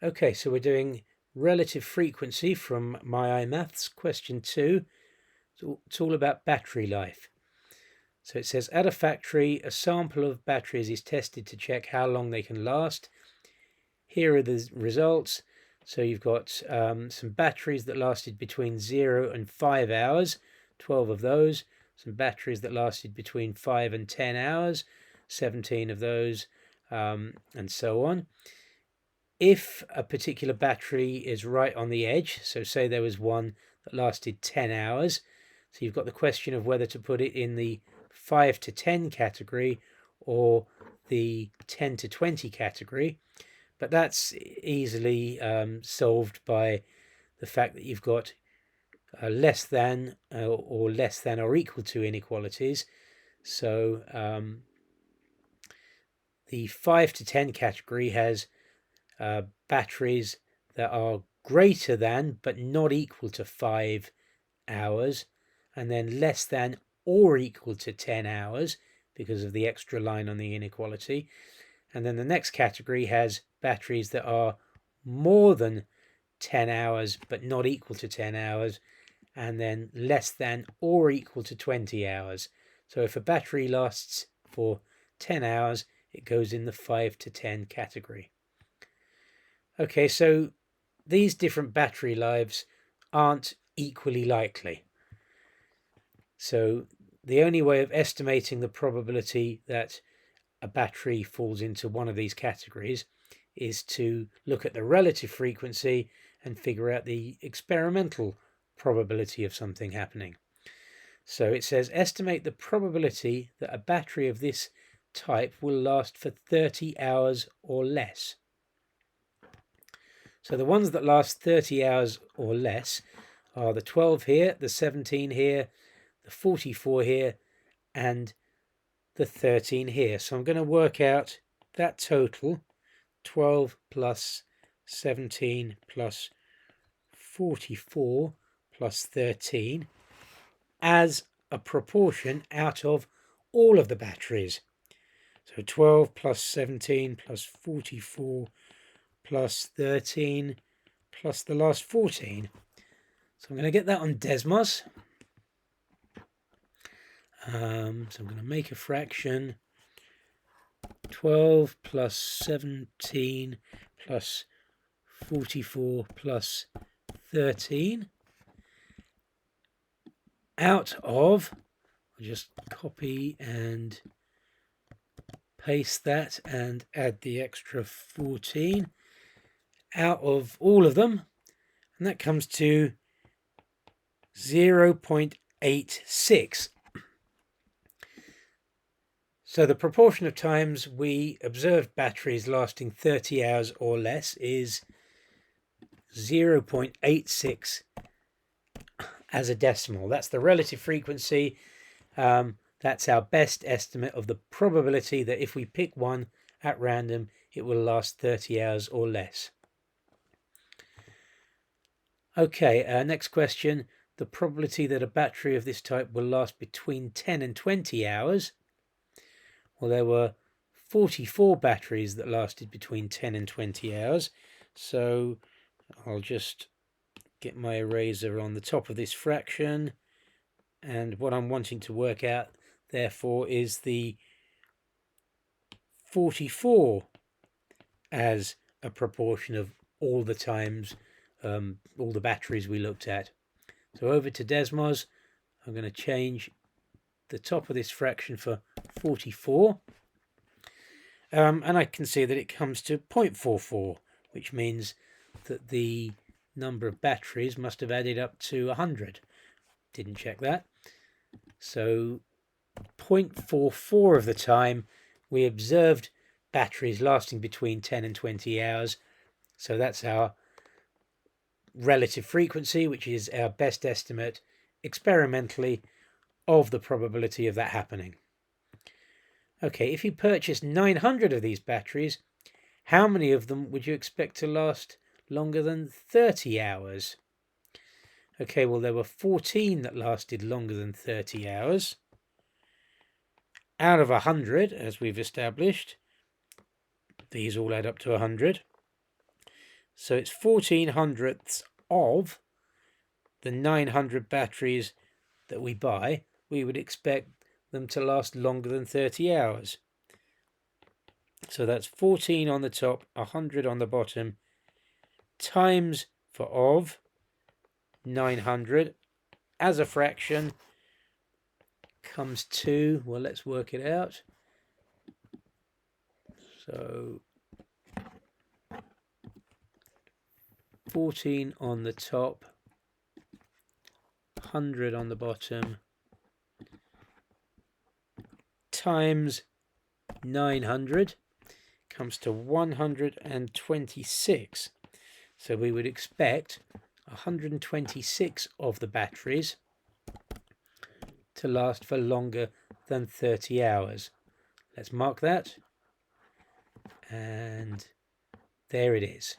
Okay, so we're doing relative frequency from My iMaths, question 2. It's all about battery life. So it says, at a factory, a sample of batteries is tested to check how long they can last. Here are the results. So you've got some batteries that lasted between 0 and 5 hours, 12 of those. Some batteries that lasted between 5 and 10 hours, 17 of those, and so on. If a particular battery is right on the edge, so say there was one that lasted 10 hours, so you've got the question of whether to put it in the 5 to 10 category or the 10 to 20 category, but that's easily solved by the fact that you've got less than or equal to inequalities. So the 5 to 10 category has batteries that are greater than but not equal to 5 hours, and then less than or equal to 10 hours because of the extra line on the inequality. And then the next category has batteries that are more than 10 hours but not equal to 10 hours, and then less than or equal to 20 hours. So if a battery lasts for 10 hours, it goes in the 5 to 10 category. Okay, so these different battery lives aren't equally likely. So the only way of estimating the probability that a battery falls into one of these categories is to look at the relative frequency and figure out the experimental probability of something happening. So it says, estimate the probability that a battery of this type will last for 30 hours or less. So the ones that last 30 hours or less are the 12 here, the 17 here, the 44 here, and the 13 here. So I'm going to work out that total, 12 plus 17 plus 44 plus 13, as a proportion out of all of the batteries. So 12 plus 17 plus 44 plus 13 plus the last 14. So I'm going to get that on Desmos. So I'm going to make a fraction. 12 plus 17 plus 44 plus 13 out of, I'll just copy and paste that and add the extra 14 out of all of them, and that comes to 0.86. So the proportion of times we observed batteries lasting 30 hours or less is 0.86 as a decimal. That's the relative frequency. That's our best estimate of the probability that if we pick one at random, it will last 30 hours or less. Okay, next question. The probability that a battery of this type will last between 10 and 20 hours. Well, there were 44 batteries that lasted between 10 and 20 hours. So I'll just get my eraser on the top of this fraction. And what I'm wanting to work out, therefore, is the 44 as a proportion of all the times, all the batteries we looked at. So over to Desmos, I'm going to change the top of this fraction for 44. And I can see that it comes to 0.44, which means that the number of batteries must have added up to 100. Didn't check that. So 0.44 of the time we observed batteries lasting between 10 and 20 hours. So that's our relative frequency, which is our best estimate experimentally of the probability of that happening. Okay, if you purchase 900 of these batteries, how many of them would you expect to last longer than 30 hours? Okay, well, there were 14 that lasted longer than 30 hours. Out of 100, as we've established, these all add up to 100. So it's 14/100ths of the 900 batteries that we buy. We would expect them to last longer than 30 hours. So that's 14 on the top, 100 on the bottom, times for of 900 as a fraction comes to, well, let's work it out. So 14 on the top, 100 on the bottom, times 900 comes to 126. So we would expect 126 of the batteries to last for longer than 30 hours. Let's mark that. And there it is.